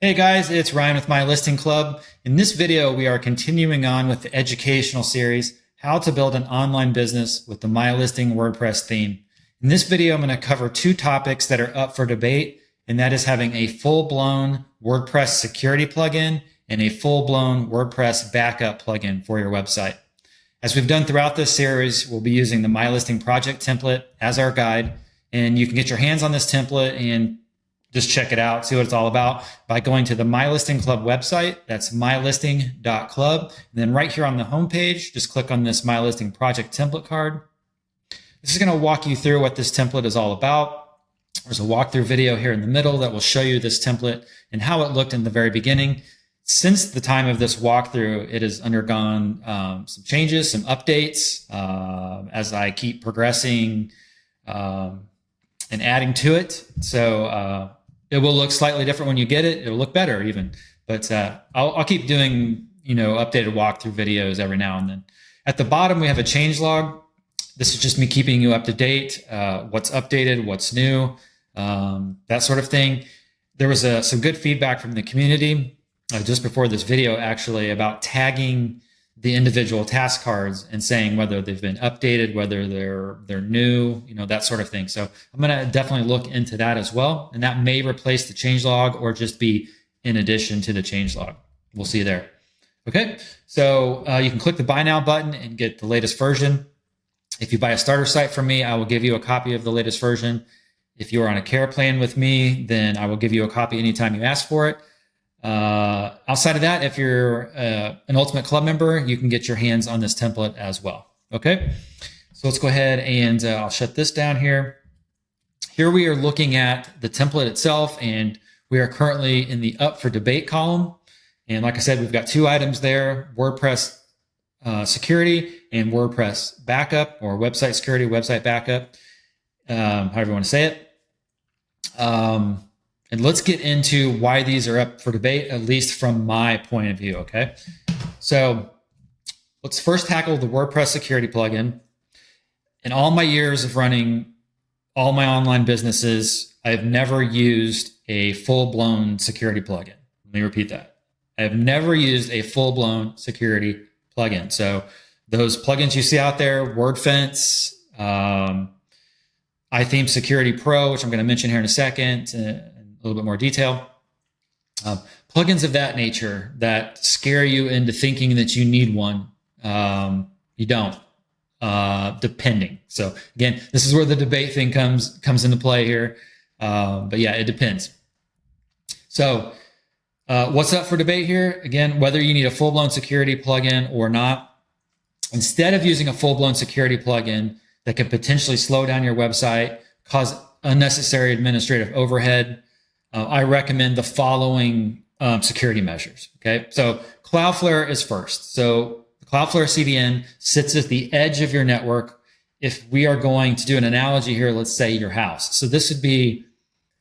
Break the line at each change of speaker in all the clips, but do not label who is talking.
Hey guys, it's Ryan with My Listing Club. In this video, we are continuing on with the educational series, How to Build an Online Business with the MyListing WordPress theme. In this video, I'm going to cover two topics that are up for debate, and that is having a full-blown WordPress security plugin and a full-blown WordPress backup plugin for your website. As we've done throughout this series, we'll be using the MyListing project template as our guide, and you can get your hands on this template and just check it out, see what it's all about by going to the MyListing Club website. That's mylisting.club. And then right here on the homepage, just click on this MyListing project template card. This is going to walk you through what this template is all about. There's a walkthrough video here in the middle that will show you this template and how it looked in the very beginning. Since the time of this walkthrough, it has undergone some changes, some updates as I keep progressing and adding to it. So it will look slightly different when you get it. It'll look better even, but I'll keep doing, updated walkthrough videos every now and then. At the bottom, we have a change log. This is just me keeping you up to date, what's updated, what's new, that sort of thing. There was some good feedback from the community just before this video, actually, about tagging the individual task cards and saying whether they've been updated, whether they're new, that sort of thing. So I'm going to definitely look into that as well. And that may replace the changelog or just be in addition to the changelog. We'll see there. Okay. So you can click the buy now button and get the latest version. If you buy a starter site from me, I will give you a copy of the latest version. If you are on a care plan with me, then I will give you a copy anytime you ask for it. Outside of that, if you're an Ultimate Club member, you can get your hands on this template as well. Okay, so let's go ahead and I'll shut this down here. Here we are looking at the template itself, and we are currently in the up for debate column. And like I said, we've got two items there: WordPress security and WordPress backup, or website security, website backup, however you want to say it. And let's get into why these are up for debate, at least from my point of view, okay? So let's first tackle the WordPress security plugin. In all my years of running all my online businesses, I have never used a full-blown security plugin. Let me repeat that. I have never used a full-blown security plugin. So those plugins you see out there, WordFence, iTheme Security Pro, which I'm going to mention here in a second, a little bit more detail. Plugins of that nature that scare you into thinking that you need one. You don't, depending. So again, this is where the debate thing comes into play here. But yeah, it depends. So what's up for debate here? Again, whether you need a full-blown security plugin or not. Instead of using a full-blown security plugin that could potentially slow down your website, cause unnecessary administrative overhead, I recommend the following security measures. Okay, so Cloudflare is first. So the Cloudflare CDN sits at the edge of your network. If we are going to do an analogy here, let's say your house. So this would be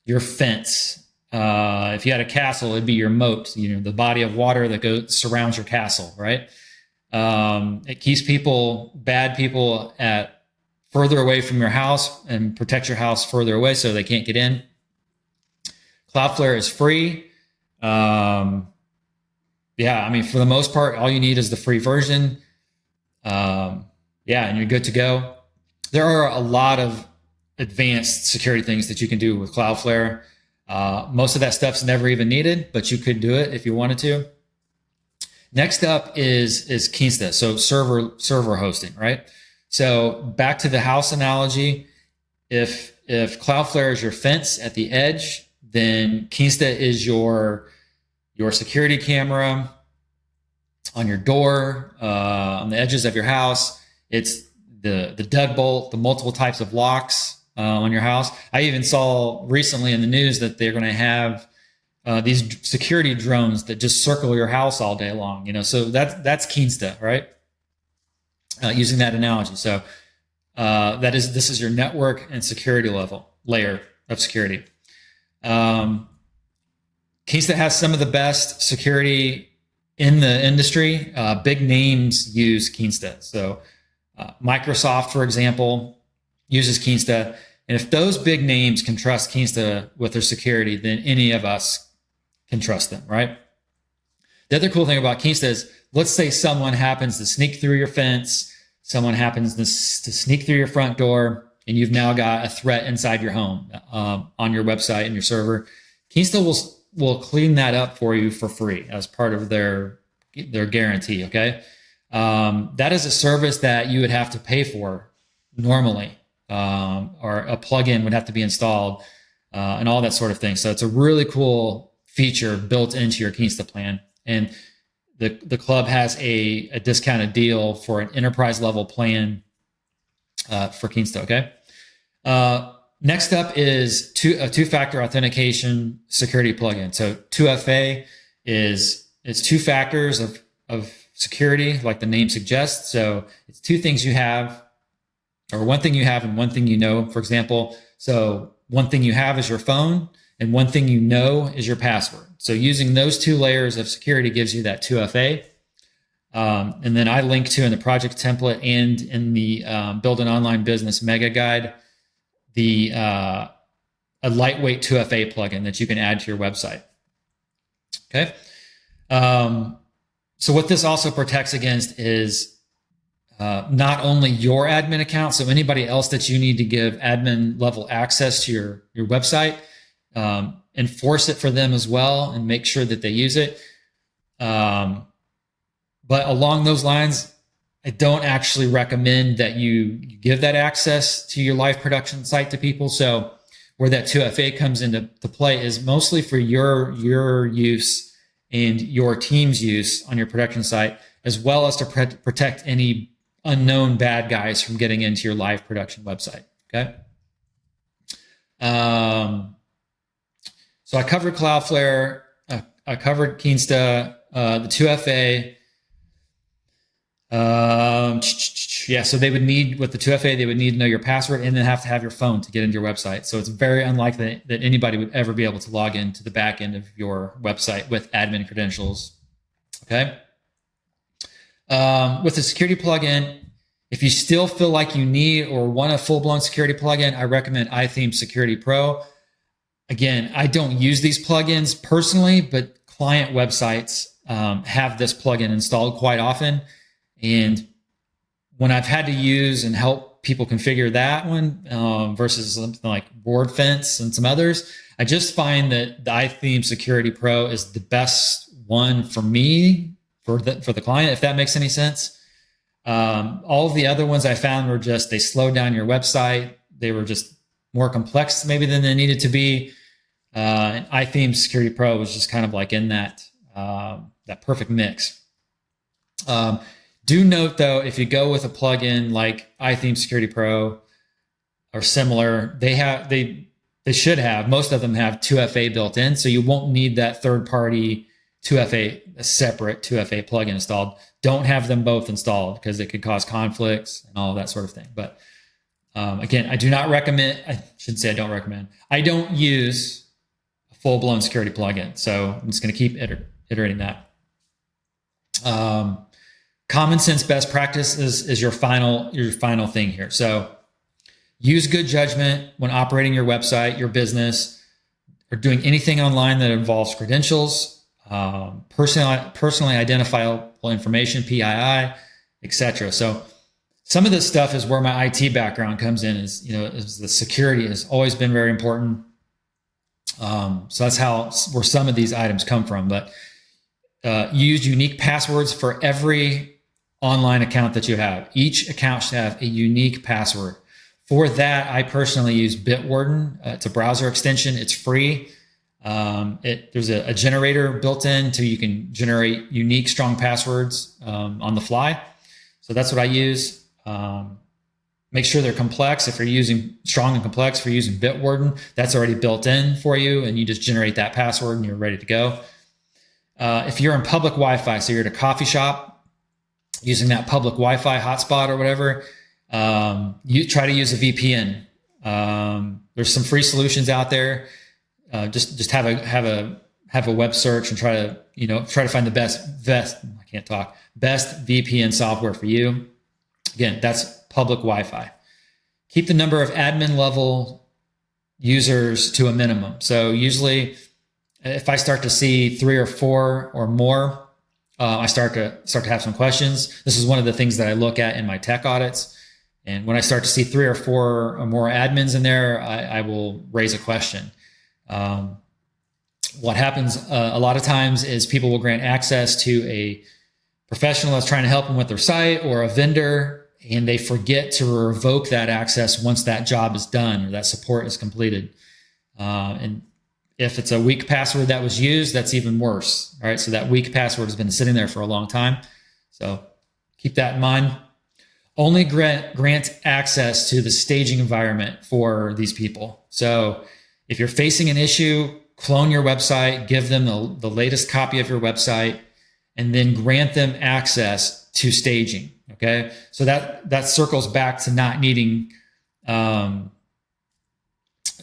your fence. If you had a castle, it'd be your moat. The body of water that surrounds your castle, right? It keeps bad people further away from your house and protects your house further away so they can't get in. Cloudflare is free. For the most part, all you need is the free version. And you're good to go. There are a lot of advanced security things that you can do with Cloudflare. Most of that stuff's never even needed, but you could do it if you wanted to. Next up is Kinsta, so server hosting, right? So back to the house analogy, if Cloudflare is your fence at the edge, then Kinsta is your security camera on your door, on the edges of your house. It's the deadbolt, the multiple types of locks on your house. I even saw recently in the news that they're going to have these security drones that just circle your house all day long. So that's Kinsta, right? Using that analogy. So this is your network and security layer of security. Kinsta has some of the best security in the industry. Big names use Kinsta. So Microsoft, for example, uses Kinsta. And if those big names can trust Kinsta with their security, then any of us can trust them, right? The other cool thing about Kinsta is, let's say someone happens to sneak through your fence, someone happens to sneak through your front door, and you've now got a threat inside your home on your website and your server. Kinsta will clean that up for you for free as part of their guarantee, okay? That is a service that you would have to pay for normally, or a plugin would have to be installed, and all that sort of thing. So it's a really cool feature built into your Kinsta plan. And the club has a discounted deal for an enterprise level plan for Kinsta, okay? Next up is a two-factor authentication security plugin. So 2FA is two factors of security, like the name suggests. So it's two things you have, or one thing you have and one thing you know, for example. So one thing you have is your phone, and one thing you know is your password. So using those two layers of security gives you that 2FA. And then I link to in the project template and in the Build an Online Business Mega Guide, a lightweight 2FA plugin that you can add to your website. Okay. So what this also protects against is not only your admin account, so anybody else that you need to give admin level access to your website, enforce it for them as well and make sure that they use it. But along those lines, I don't actually recommend that you give that access to your live production site to people. So where that 2FA comes into play is mostly for your use and your team's use on your production site, as well as to protect any unknown bad guys from getting into your live production website. Okay. So I covered Cloudflare, I covered Kinsta, the 2FA. Yeah, so they would need, with the 2FA, they would need to know your password and then have to have your phone to get into your website. So it's very unlikely that anybody would ever be able to log into the back end of your website with admin credentials. Okay. With the security plugin, if you still feel like you need or want a full-blown security plugin, I recommend iTheme Security Pro. Again, I don't use these plugins personally, but client websites have this plugin installed quite often. And when I've had to use and help people configure that one versus something like WordFence and some others, I just find that the iTheme Security Pro is the best one for me, for the client, if that makes any sense. All of the other ones I found were just, they slowed down your website. They were just more complex maybe than they needed to be. And iTheme Security Pro was just kind of like in that perfect mix. Do note though, if you go with a plugin like iTheme Security Pro or similar, they should have, most of them have 2FA built in, so you won't need that third-party 2FA, a separate 2FA plugin installed. Don't have them both installed because it could cause conflicts and all of that sort of thing. But again, I do not recommend, I should say I don't recommend, I don't use a full-blown security plugin. So I'm just going to keep iterating that. Common sense best practice is your final thing here. So use good judgment when operating your website, your business, or doing anything online that involves credentials, personally identifiable information, PII, etc. So some of this stuff is where my IT background comes in. Is the security has always been very important. So that's where some of these items come from. But use unique passwords for every online account that you have. Each account should have a unique password. For that, I personally use Bitwarden. It's a browser extension. It's free. There's a generator built in so you can generate unique, strong passwords on the fly. So that's what I use. Make sure they're complex. If you're using strong and complex, if you're using Bitwarden, that's already built in for you, and you just generate that password and you're ready to go. If you're in public Wi-Fi, so you're at a coffee shop, using that public Wi-Fi hotspot or whatever, you try to use a VPN. There's some free solutions out there. Just have a web search and try to find the best VPN software for you. Again, that's public Wi-Fi. Keep the number of admin level users to a minimum. So usually If I start to see 3 or 4 or more, I start to have some questions. This is one of the things that I look at in my tech audits. And when I start to see 3 or 4 or more admins in there, I will raise a question. What happens a lot of times is people will grant access to a professional that's trying to help them with their site, or a vendor, and they forget to revoke that access once that job is done or that support is completed. And if it's a weak password that was used, that's even worse. All right, so that weak password has been sitting there for a long time. So keep that in mind. Only grant access to the staging environment for these people. So if you're facing an issue, clone your website, give them the latest copy of your website, and then grant them access to staging. Okay, so that circles back to not needing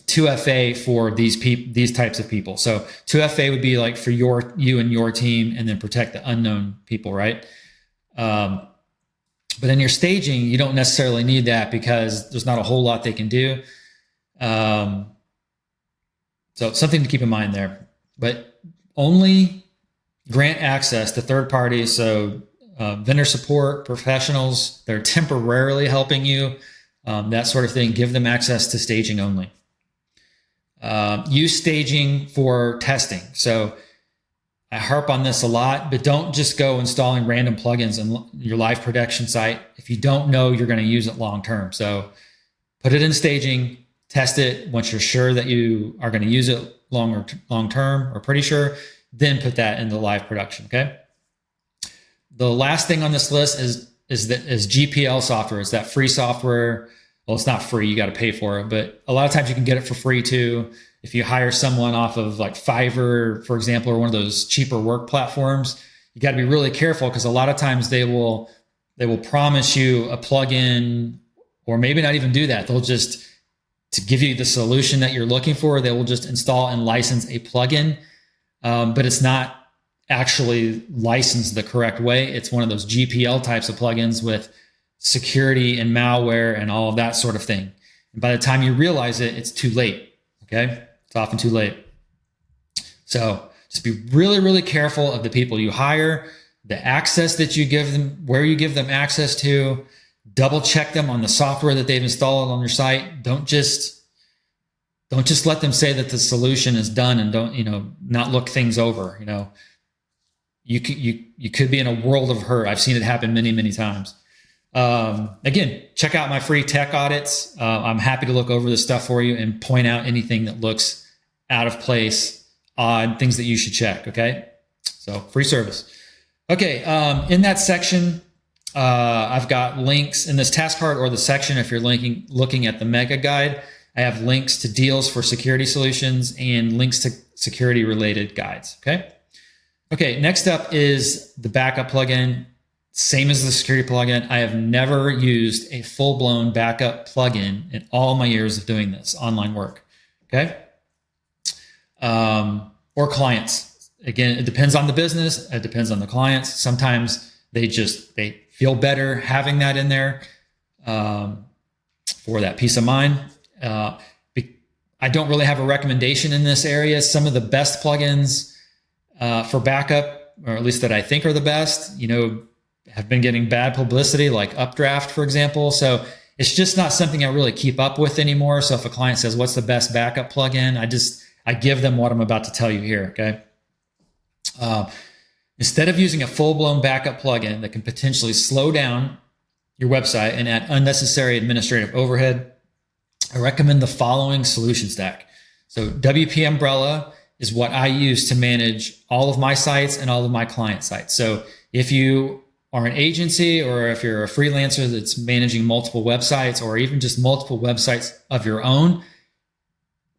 2FA for these types of people. So 2FA would be like for you and your team, and then protect the unknown people, right? But in your staging, you don't necessarily need that because there's not a whole lot they can do. So something to keep in mind there. But only grant access to third parties, so vendor support, professionals that are temporarily helping you, that sort of thing. Give them access to staging only. Use staging for testing. So I harp on this a lot, but don't just go installing random plugins on your live production site if you don't know you're going to use it long term. So put it in staging, test it. Once you're sure that you are going to use it long term, or pretty sure, then put that into live production. Okay. The last thing on this list is GPL software. It's that free software. Well, it's not free, you got to pay for it, but a lot of times you can get it for free too. If you hire someone off of like Fiverr, for example, or one of those cheaper work platforms, you got to be really careful, because a lot of times they will promise you a plugin, or maybe not even do that. They'll just, to give you the solution that you're looking for, they will just install and license a plugin, but it's not actually licensed the correct way. It's one of those GPL types of plugins with security and malware and all of that sort of thing. And by the time you realize it, it's too late. Okay. It's often too late. So just be really, really careful of the people you hire, the access that you give them, where you give them access to. Double check them on the software that they've installed on your site. Don't just let them say that the solution is done and don't, not look things over. You could be in a world of hurt. I've seen it happen many, many times. Again, check out my free tech audits. I'm happy to look over this stuff for you and point out anything that looks out of place, odd, things that you should check. Okay. So free service. Okay. In that section, I've got links in this task card, or the section, if you're looking at the mega guide, I have links to deals for security solutions and links to security related guides. Okay. Okay. Next up is the backup plugin. Same as the security plugin. I have never used a full-blown backup plugin in all my years of doing this online work. Okay. Or clients. Again, it depends on the business. It depends on the clients. Sometimes they feel better having that in there for that peace of mind. I don't really have a recommendation in this area. Some of the best plugins for backup, or at least that I think are the best, have been getting bad publicity, like Updraft, for example. So it's just not something I really keep up with anymore. So if a client says, what's the best backup plugin? I give them what I'm about to tell you here. Okay. Instead of using a full-blown backup plugin that can potentially slow down your website and add unnecessary administrative overhead, I recommend the following solution stack. So WP Umbrella is what I use to manage all of my sites and all of my client sites. So if you are an agency, or if you're a freelancer that's managing multiple websites, or even just multiple websites of your own,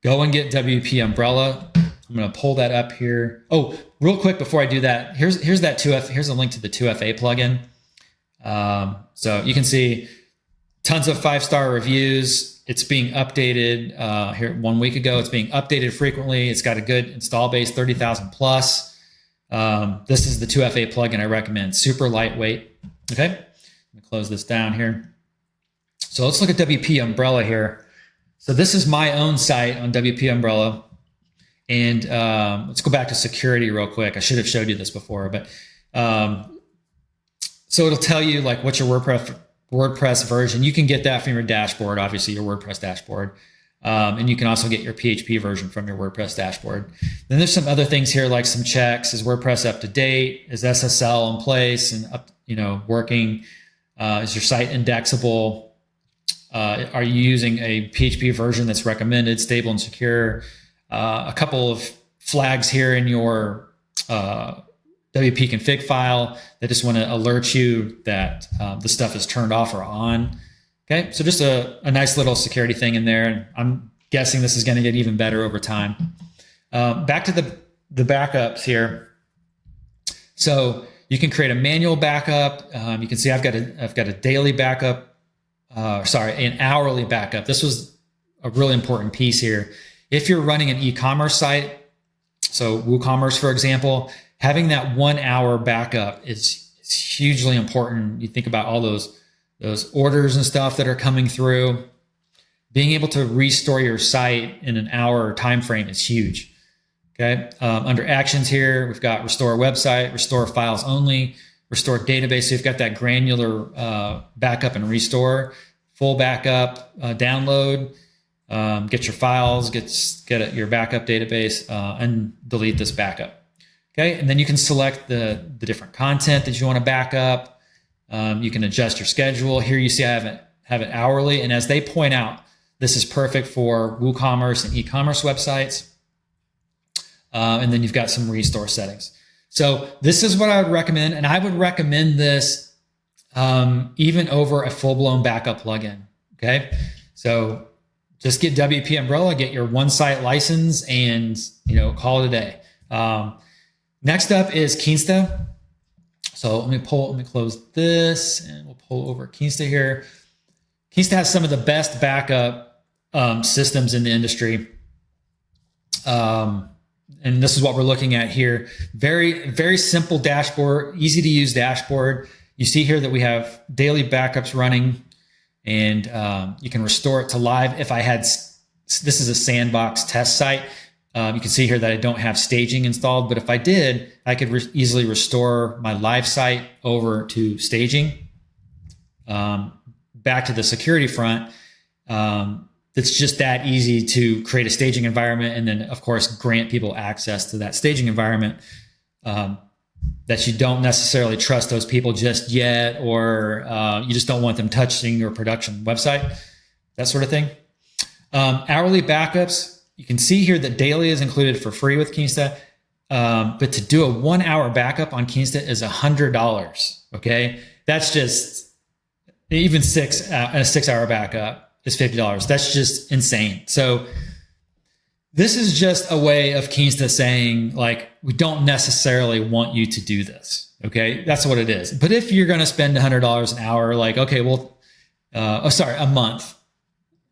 go and get WP Umbrella. I'm going to pull that up here. Oh, real quick before I do that, here's a link to the 2FA plugin. So you can see tons of 5-star reviews. It's being updated here 1 week ago. It's being updated frequently. It's got a good install base, 30,000 plus. This is the 2FA plugin I recommend. Super lightweight. Okay. Let me close this down here. So let's look at WP Umbrella here. So this is my own site on WP Umbrella. And let's go back to security real quick. I should have showed you this before, but so it'll tell you like what's your WordPress version. You can get that from your dashboard, obviously your WordPress dashboard. And you can also get your PHP version from your WordPress dashboard. Then there's some other things here, like some checks. Is WordPress up to date? Is SSL in place and up, working? Is your site indexable? Are you using a PHP version that's recommended, stable and secure? A couple of flags here in your WP config file that just want to alert you that the stuff is turned off or on. Okay, so just a nice little security thing in there. And I'm guessing this is going to get even better over time. Back to the backups here. So you can create a manual backup. You can see I've got a daily backup. An hourly backup. This was a really important piece here. If you're running an e-commerce site, so WooCommerce, for example, having that 1 hour backup is hugely important. You think about all those orders and stuff that are coming through. Being able to restore your site in an hour time frame is huge. Okay. Under actions here, we've got restore website, restore files only, restore database. So you've got that granular backup and restore, full backup, download, get your files, get your backup database, and delete this backup. Okay. And then you can select the different content that you want to back up. You can adjust your schedule. Here you see I have it hourly. And as they point out, this is perfect for WooCommerce and e-commerce websites. And then you've got some restore settings. So this is what I would recommend. And I would recommend this even over a full-blown backup plugin. Okay. So just get WP Umbrella, get your one site license, and call it a day. Next up is Kinsta. So let me close this and we'll pull over Kinsta here. Kinsta has some of the best backup systems in the industry. And this is what we're looking at here. Very, very simple dashboard, easy to use dashboard. You see here that we have daily backups running, and you can restore it to live. If I had, this is a sandbox test site. You can see here that I don't have staging installed, but if I did, I could easily restore my live site over to staging. Back to the security front, it's just that easy to create a staging environment and then, of course, grant people access to that staging environment that you don't necessarily trust those people just yet, or you just don't want them touching your production website, that sort of thing. Hourly backups. You can see here that daily is included for free with Kinsta, but to do a 1 hour backup on Kinsta is $100. Okay, that's just even a 6 hour backup is $50. That's just insane. So this is just a way of Kinsta saying, like, we don't necessarily want you to do this. Okay, that's what it is. But if you're going to spend $100 an hour, like, okay, well, a month.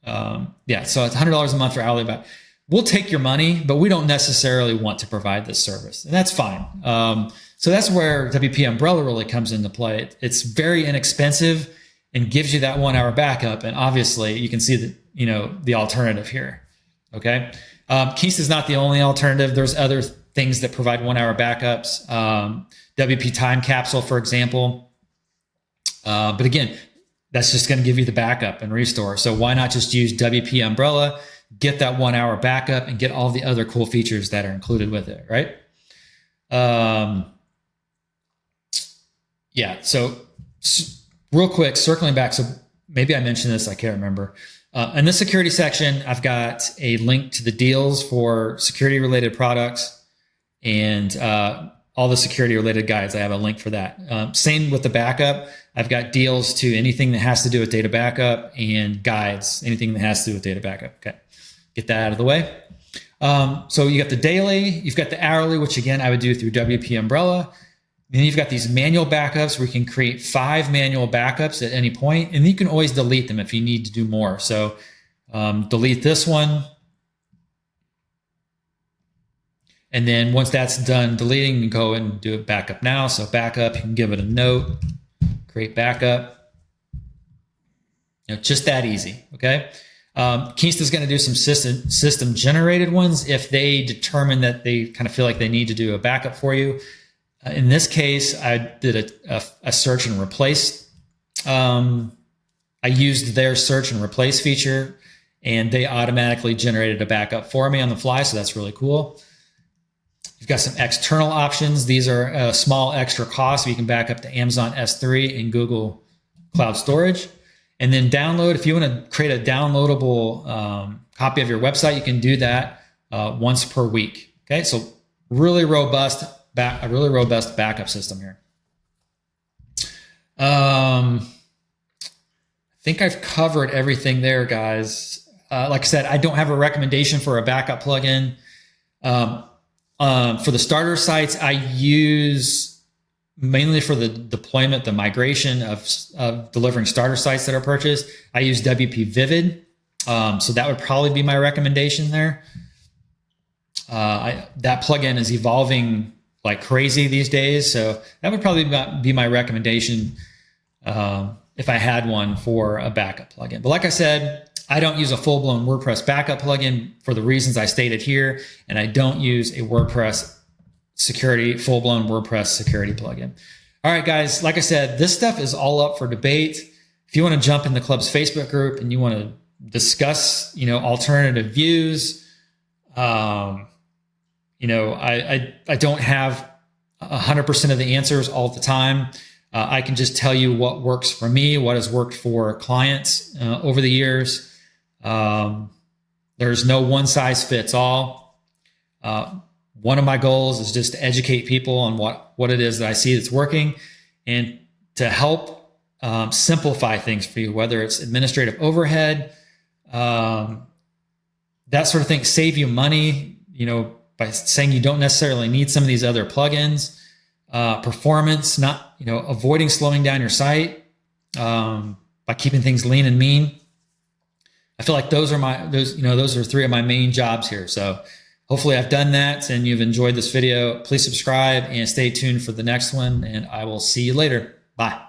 So it's $100 a month for hourly backup. We'll take your money, but we don't necessarily want to provide this service. And that's fine. So that's where WP Umbrella really comes into play. It's very inexpensive and gives you that 1 hour backup. And obviously you can see that, the alternative here. Okay. Kinsta is not the only alternative. There's other things that provide 1 hour backups. WP Time Capsule, for example. But again, that's just going to give you the backup and restore. So why not just use WP Umbrella, get that 1 hour backup, and get all the other cool features that are included with it, right? So real quick, circling back. So maybe I mentioned this, I can't remember. In the security section, I've got a link to the deals for security related products and all the security related guides. I have a link for that. Same with the backup. I've got deals to anything that has to do with data backup and guides, anything that has to do with data backup. Okay, get that out of the way. So you got the daily, you've got the hourly, which again, I would do through WP Umbrella. Then you've got these manual backups where you can create 5 manual backups at any point, and you can always delete them if you need to do more. So delete this one. And then once that's done deleting, you can go and do a backup now. So backup, you can give it a note, create backup. Just that easy, okay? Keista's going to do some system generated ones if they determine that they kind of feel like they need to do a backup for you. In this case, I did a search and replace. I used their search and replace feature, and they automatically generated a backup for me on the fly. So that's really cool. You've got some external options. These are a small extra cost. You can back up to Amazon S3 and Google Cloud Storage. And then download, if you want to create a downloadable copy of your website, you can do that once per week. Okay, so a really robust backup system here. I think I've covered everything there, guys. Like I said, I don't have a recommendation for a backup plugin. For the starter sites, I use mainly for the deployment, the migration of delivering starter sites that are purchased, I use WP Vivid. So that would probably be my recommendation there. That plugin is evolving like crazy these days. So that would probably be my recommendation if I had one for a backup plugin. But like I said, I don't use a full-blown WordPress backup plugin for the reasons I stated here, and I don't use a full-blown WordPress security plugin. All right, guys, like I said, this stuff is all up for debate. If you want to jump in the club's Facebook group and you want to discuss, alternative views, I don't have 100% of the answers all the time. I can just tell you what works for me, what has worked for clients over the years. There's no one size fits all. One of my goals is just to educate people on what it is that I see that's working, and to help simplify things for you, whether it's administrative overhead, that sort of thing, save you money, by saying you don't necessarily need some of these other plugins, performance, not, avoiding slowing down your site by keeping things lean and mean. I feel like those are three of my main jobs here. So hopefully I've done that and you've enjoyed this video. Please subscribe and stay tuned for the next one, and I will see you later. Bye.